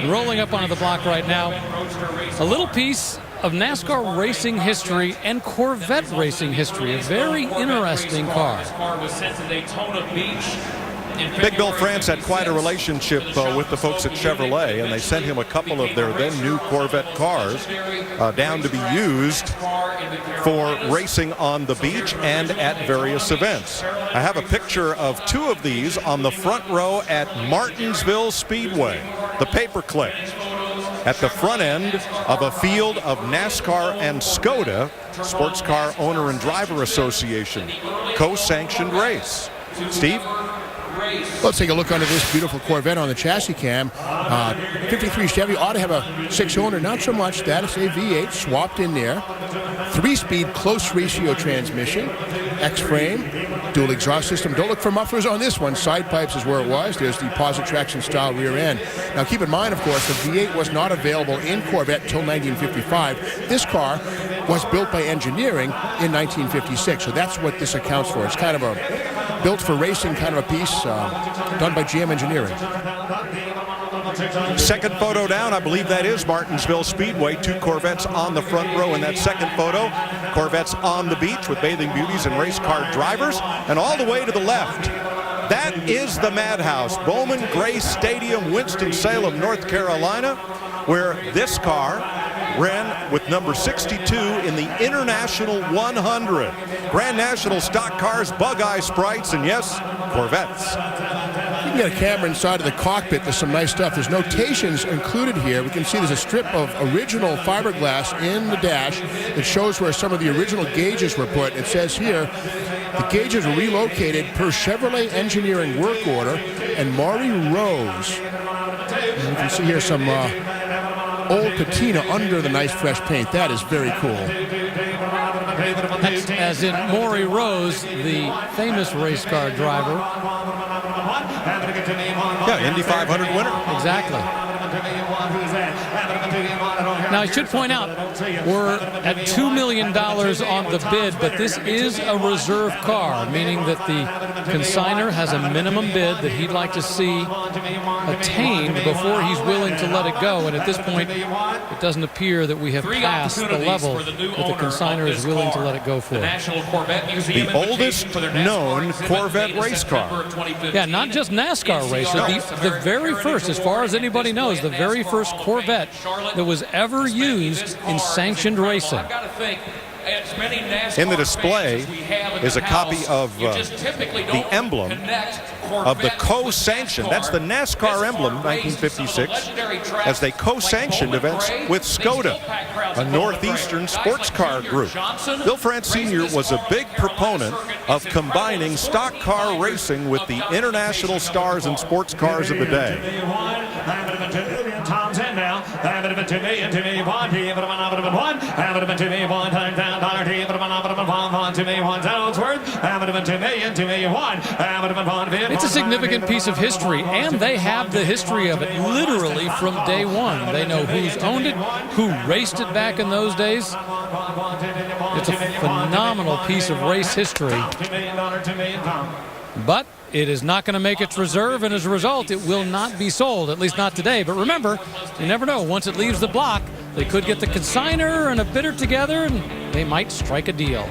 rolling up onto the block right now. A little piece of NASCAR racing history and Corvette racing history. A very interesting car. Big Bill France had quite a relationship with the folks at Chevrolet, and they sent him a couple of their then new Corvette cars down to be used for racing on the beach and at various events. I have a picture of two of these on the front row at Martinsville Speedway, the paperclip, at the front end of a field of NASCAR and Skoda, Sports Car Owner and Driver Association, co-sanctioned race. Steve? Let's take a look under this beautiful Corvette on the chassis cam. 53 Chevy ought to have a 6-cylinder, not so much. That is a V8 swapped in there. 3-speed close ratio transmission, X-frame, dual exhaust system. Don't look for mufflers on this one. Side pipes is where it was. There's the posit traction style rear end. Now keep in mind, of course, the V8 was not available in Corvette until 1955. This car was built by engineering in 1956, so that's what this accounts for. It's kind of a built for racing kind of a piece done by GM Engineering. Second photo down, I believe that is Martinsville Speedway. Two Corvettes on the front row in that second photo. Corvettes on the beach with bathing beauties and race car drivers. And all the way to the left, that is the Madhouse, Bowman Gray Stadium, Winston-Salem, North Carolina, where this car ran with number 62 in the International 100. Grand National stock cars, bug-eye sprites, and yes, Corvettes. You can get a camera inside of the cockpit. There's some nice stuff. There's notations included here. We can see there's a strip of original fiberglass in the dash that shows where some of the original gauges were put. It says here, the gauges were relocated per Chevrolet engineering work order and Maury Rose. And you can see here some old patina under the nice fresh paint. That is very cool. As in Maury Rose, the famous race car driver. Yeah, Indy 500 winner. Exactly. Now, I should point out, we're at $2 million on the bid, but this is a reserve car, meaning that the consignor has a minimum bid that he'd like to see attained before he's willing to let it go. And at this point, it doesn't appear that we have passed the level that the consignor is willing to let it go for. The oldest known Corvette race car. Yeah, not just NASCAR racer, the very first, as far as anybody knows, the very first Corvette that was ever used in sanctioned racing. In the display is a copy of the emblem of the co-sanctioned. That's the NASCAR emblem, 1956, as they co-sanctioned events with Skoda, a northeastern sports car group. Bill France Sr. was a big proponent of combining stock car racing with the international stars and sports cars of the day. It's a significant piece of history, and they have the history of it literally from day one. They know who's owned it, who raced it back in those days. It's a phenomenal piece of race history. But it is not going to make its reserve, and as a result, it will not be sold, at least not today. But remember, you never know. Once it leaves the block, they could get the consignor and a bidder together, and they might strike a deal.